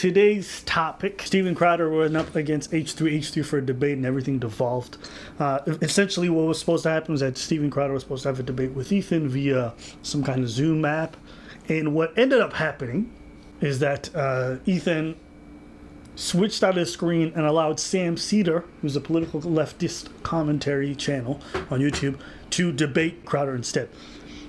today's topic, Steven Crowder went up against H3H3 for a debate, and everything devolved. Essentially, what was supposed to happen was that Steven Crowder was supposed to have a debate with Ethan via some kind of Zoom app. And what ended up happening is that Ethan switched out of the screen and allowed Sam Cedar, who's a political leftist commentary channel on YouTube, to debate Crowder instead.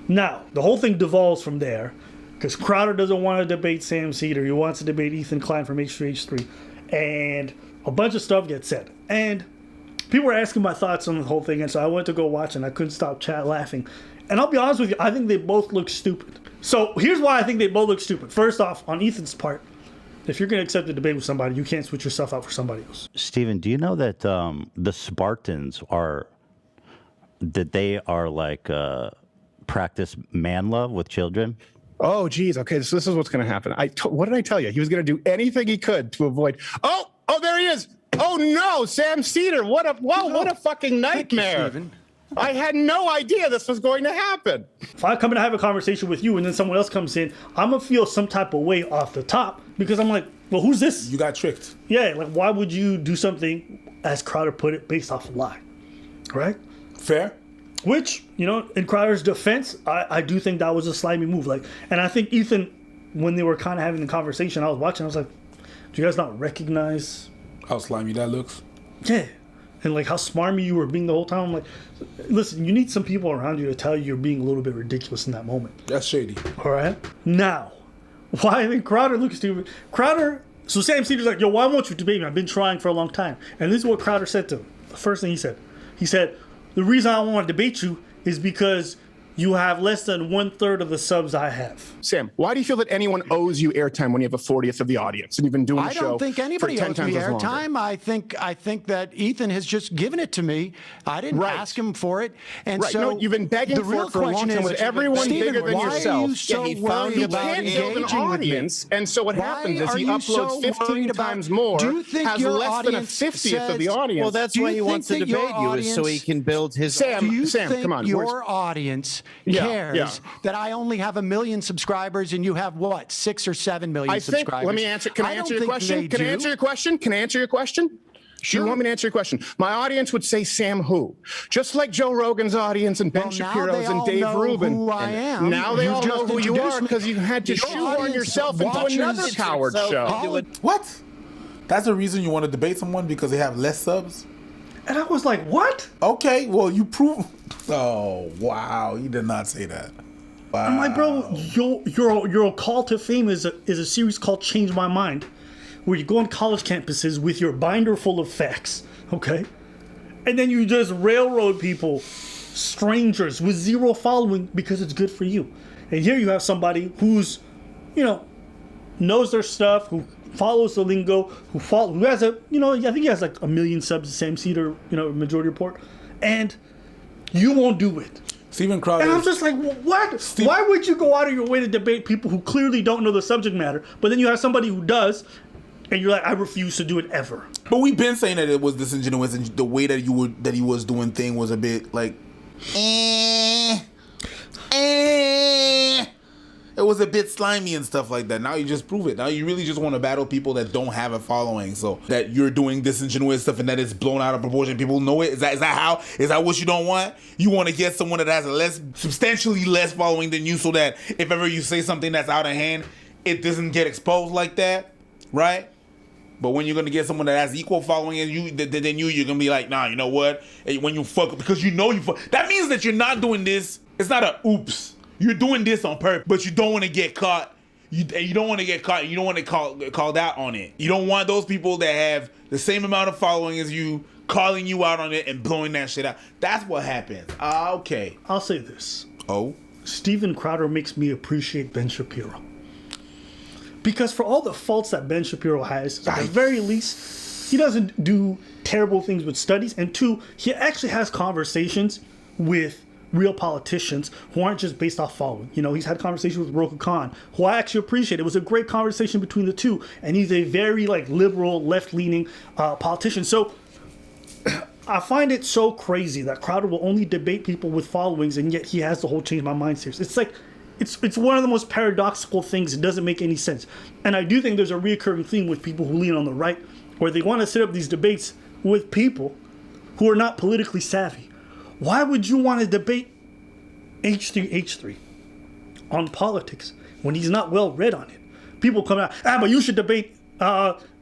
Now, the whole thing devolves from there, because Crowder doesn't want to debate Sam Cedar. He wants to debate Ethan Klein from H3H3. And a bunch of stuff gets said. And people were asking my thoughts on the whole thing, and so I went to go watch, and I couldn't stop laughing. And I'll be honest with you, I think they both look stupid. So here's why I think they both look stupid. First off, on Ethan's part, if you're going to accept a debate with somebody, you can't switch yourself out for somebody else. Steven, do you know that the Spartans are like practice man love with children? Oh, geez. Okay, so this is what's going to happen. What did I tell you? He was going to do anything he could to avoid. Oh, there he is. Oh no, Sam Cedar. What a fucking nightmare. Thank you, I had no idea this was going to happen. If I come in and have a conversation with you and then someone else comes in, I'm going to feel some type of way off the top because I'm like, well, who's this? You got tricked. Yeah, like why would you do something, as Crowder put it, based off a lie? Right? Fair. Which, in Crowder's defense, I do think that was a slimy move. And I think Ethan, when they were kind of having the conversation, I was watching, I was like, do you guys not recognize how slimy that looks? Yeah. And like how smarmy you were being the whole time. I'm like, listen, you need some people around you to tell you you're being a little bit ridiculous in that moment. That's shady. All right. Now, why I think Crowder looks stupid. So Sam Cedar's like, yo, why won't you debate me? I've been trying for a long time. And this is what Crowder said to him. The first thing he said. He said, the reason I don't want to debate you is because you have less than 1/3 of the subs I have. Sam, why do you feel that anyone owes you airtime when you have a 40th of the audience and you've been doing the show? I don't think anybody owes me airtime. Longer. I think that Ethan has just given it to me. I didn't ask him for it, and right. so no, you've been begging for it for a long time with everyone bigger than yourself. Why are you so worried about engaging with audience, and so what happens is he uploads 15 times more, has less than a 50th of the audience. Well, that's why he wants to debate you, is so he can build his. Sam, come on. Your audience cares that I only have 1 million subscribers and you have what, 6 or 7 million subscribers? Let me answer. Can I answer your question? Can I answer your question? Can I answer your question? Sure. You want me to answer your question? My audience would say Sam who? Just like Joe Rogan's audience and Ben Shapiro's and Dave Rubin. Who I am. Now they all know who you are because you had to shoehorn yourself into another coward show. What? That's the reason you want to debate someone, because they have less subs? And I was like, what? Okay, well, you prove. Oh, wow. You did not say that. Wow. I'm like, bro, your call to fame is a series called Change My Mind, where you go on college campuses with your binder full of facts, okay? And then you just railroad people, strangers with zero following, because it's good for you. And here you have somebody who's, knows their stuff, who follows the lingo, who has I think he has like 1 million subs, Sam Cedar, Majority Report, and you won't do it. Steven Crowder. And I'm just like, what? Why would you go out of your way to debate people who clearly don't know the subject matter, but then you have somebody who does, and you're like, I refuse to do it ever. But we've been saying that it was disingenuous, and the way that he was doing thing was a bit like, it was a bit slimy and stuff like that. Now you just prove it. Now you really just want to battle people that don't have a following, so that you're doing disingenuous stuff and that it's blown out of proportion. People know it. Is that what you don't want? You want to get someone that has substantially less following than you, so that if ever you say something that's out of hand, it doesn't get exposed like that, right? But when you're gonna get someone that has equal following as you, then you're gonna be like, nah, you know what? When you fuck, because you fuck, that means that you're not doing this. It's not a oops. You're doing this on purpose, but you don't want to get caught. You don't want to get caught. You don't want to get called out on it. You don't want those people that have the same amount of following as you calling you out on it and blowing that shit out. That's what happens. Okay. I'll say this. Oh? Steven Crowder makes me appreciate Ben Shapiro. Because for all the faults that Ben Shapiro has, at the very least, he doesn't do terrible things with studies. And 2, he actually has conversations with real politicians who aren't just based off following. He's had conversations with Roku Khan, who I actually appreciate. It was a great conversation between the two, and he's a very liberal, left-leaning politician. So I find it so crazy that Crowder will only debate people with followings, and yet he has the whole Change My Mind series. It's like it's one of the most paradoxical things. It doesn't make any sense. And I do think there's a recurring theme with people who lean on the right, where they want to set up these debates with people who are not politically savvy. Why would you want to debate H3H3 on politics when he's not well read on it? People come out, but you should debate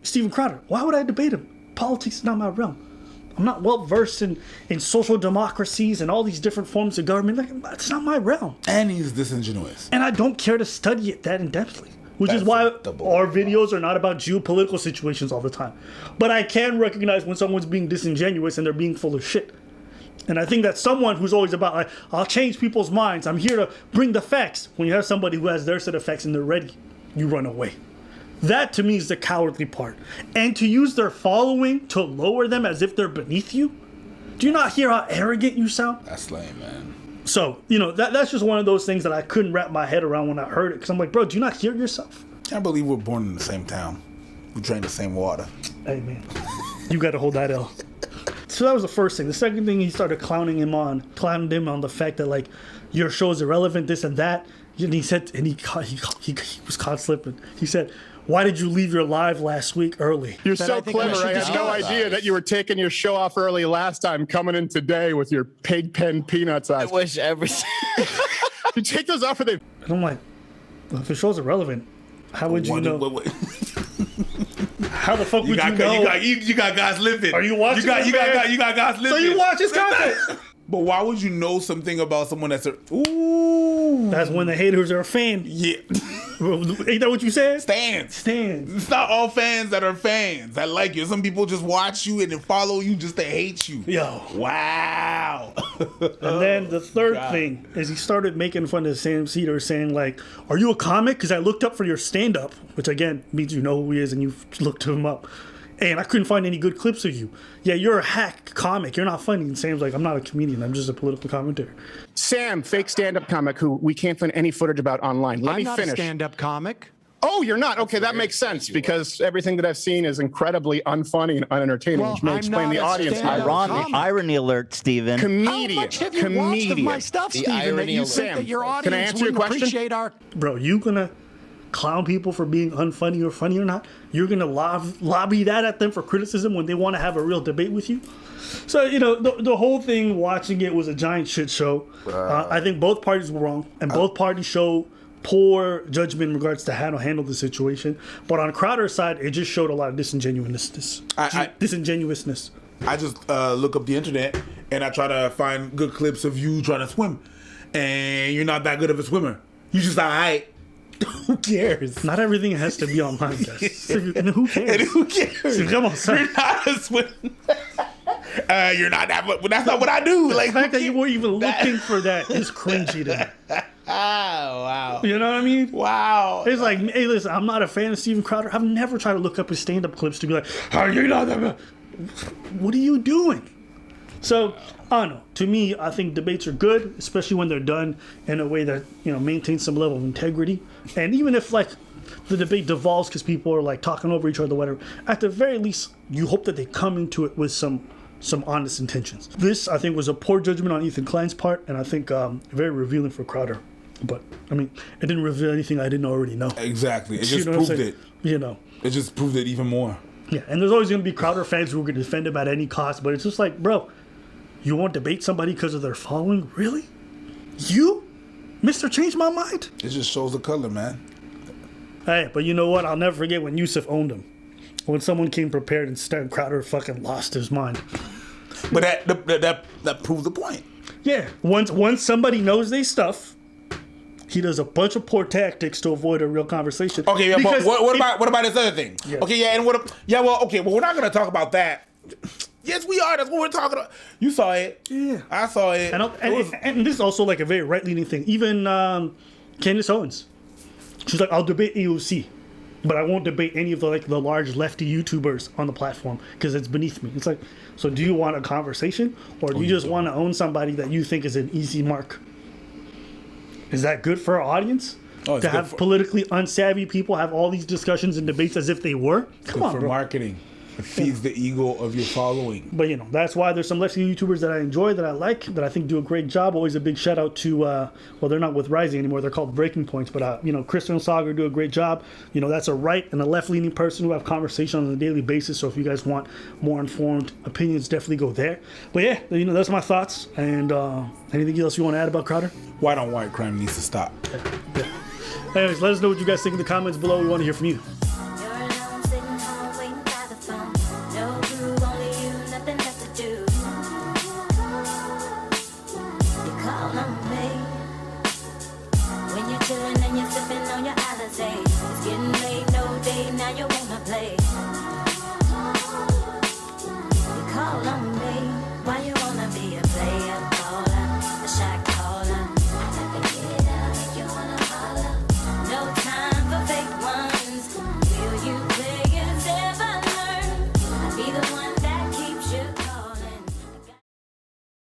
Steven Crowder. Why would I debate him? Politics is not my realm. I'm not well versed in social democracies and all these different forms of government. Like, that's not my realm. And he's disingenuous. And I don't care to study it that in-depthly. Which is why our videos are not about geopolitical situations all the time. But I can recognize when someone's being disingenuous and they're being full of shit. And I think that someone who's always about, like, I'll change people's minds, I'm here to bring the facts. When you have somebody who has their set of facts and they're ready, you run away. That, to me, is the cowardly part. And to use their following to lower them as if they're beneath you? Do you not hear how arrogant you sound? That's lame, man. So, that's just one of those things that I couldn't wrap my head around when I heard it. Because I'm like, bro, do you not hear yourself? Can't believe we're born in the same town. We drank the same water. Hey, man. You got to hold that L. So that was the first thing. The second thing, he started clowning him on the fact that, like, your show is irrelevant, this and that. And he said, and he was caught slipping. He said, why did you leave your live last week early? You're so clever. I had no idea that you were taking your show off early last time, coming in today with your pig pen peanuts eyes. I wish every. You take those off, or they? And I'm like, well, if the show's irrelevant, how would you know? How the fuck would you know? You got guys living. Are you watching? You got guys living. So you watch his content. But why would you know something about someone that's ooh? That's when the haters are a fan. Yeah. Ain't that what you said? Stands. Stands. It's not all fans that are fans that like you. Some people just watch you and then follow you just to hate you. Yo. Wow. And then the third thing is he started making fun of Sam Cedar, saying like, are you a comic? Because I looked up for your stand-up, which again means you know who he is and you've looked him up. And I couldn't find any good clips of you. Yeah, you're a hack comic. You're not funny. And Sam's like, I'm not a comedian. I'm just a political commentator. Sam, fake stand-up comic who we can't find any footage about online. Let me finish. I'm not a stand-up comic. Oh, you're not? Okay, that makes sense because everything that I've seen is incredibly unfunny and unentertaining, Well, which may I'm explain not the a audience. stand-up comic. Irony alert, Steven. Comedian. How much have you watched of my stuff, The Steven, that irony you of think that your Sam, audience can I answer your wouldn't question? appreciate our... Bro, you gonna clown people for being unfunny or funny or not? You're gonna lobby that at them for criticism when they want to have a real debate with you? So, the whole thing, watching it was a giant shit show. I think both parties were wrong, and both parties show poor judgment in regards to how to handle the situation. But on Crowder's side, it just showed a lot of disingenuousness. Disingenuousness. I just look up the internet and I try to find good clips of you trying to swim. And you're not that good of a swimmer. You just all right. Who cares? Not everything has to be online, guys. And who cares? And who cares? So, come on, son. You're not a swimmer. You're not that, but that's not what I do. The fact that you were even looking for that is cringy to me. Oh, wow. You know what I mean? Wow. It's like, hey, listen, I'm not a fan of Steven Crowder. I've never tried to look up his stand-up clips to be like, are you not that? What are you doing? So, I don't know. To me, I think debates are good, especially when they're done in a way that, maintains some level of integrity. And even if, like, the debate devolves because people are, like, talking over each other, whatever, at the very least, you hope that they come into it with some honest intentions. This, I think, was a poor judgment on Ethan Klein's part, and I think very revealing for Crowder. But, I mean, it didn't reveal anything I didn't already know. Exactly. It just proved it. It just proved it even more. Yeah, and there's always going to be Crowder fans who are going to defend him at any cost, but it's just like, bro, you won't debate somebody because of their following? Really? You? Mr. Change My Mind? It just shows the color, man. Hey, but you know what? I'll never forget when Yusuf owned him. When someone came prepared and Crowder fucking lost his mind. But that proved the point. Yeah, once somebody knows they stuff, he does a bunch of poor tactics to avoid a real conversation. Okay, yeah, but what about this other thing? Yeah. Okay, yeah, and we're not gonna talk about that. Yes, we are. That's what we're talking about. You saw it. Yeah, I saw it. And this is also like a very right-leaning thing. Even Candace Owens, she's like, I'll debate AOC, but I won't debate any of the large lefty YouTubers on the platform because it's beneath me. It's like, so do you want a conversation, or do you just want to own somebody that you think is an easy mark? Is that good for our audience? To have politically unsavvy people have all these discussions and debates as if they were? Come on, for bro. marketing. It feeds the ego of your following. But you know, that's why there's some left-leaning YouTubers that I enjoy, that I like, that I think do a great job. Always a big shout out to, well, they're not with Rising anymore. They're called Breaking Points. But, you know, Kristen and Sagar do a great job. You know, that's a right and a left-leaning person who have conversation on a daily basis. So if you guys want more informed opinions, definitely go there. But yeah, you know, that's my thoughts. And anything else you want to add about Crowder? White on white crime needs to stop. Yeah. Anyways, let us know what you guys think in the comments below. We want to hear from you. Chillin' and you're sippin' on your Alizé. It's getting late, no day, now you wanna play.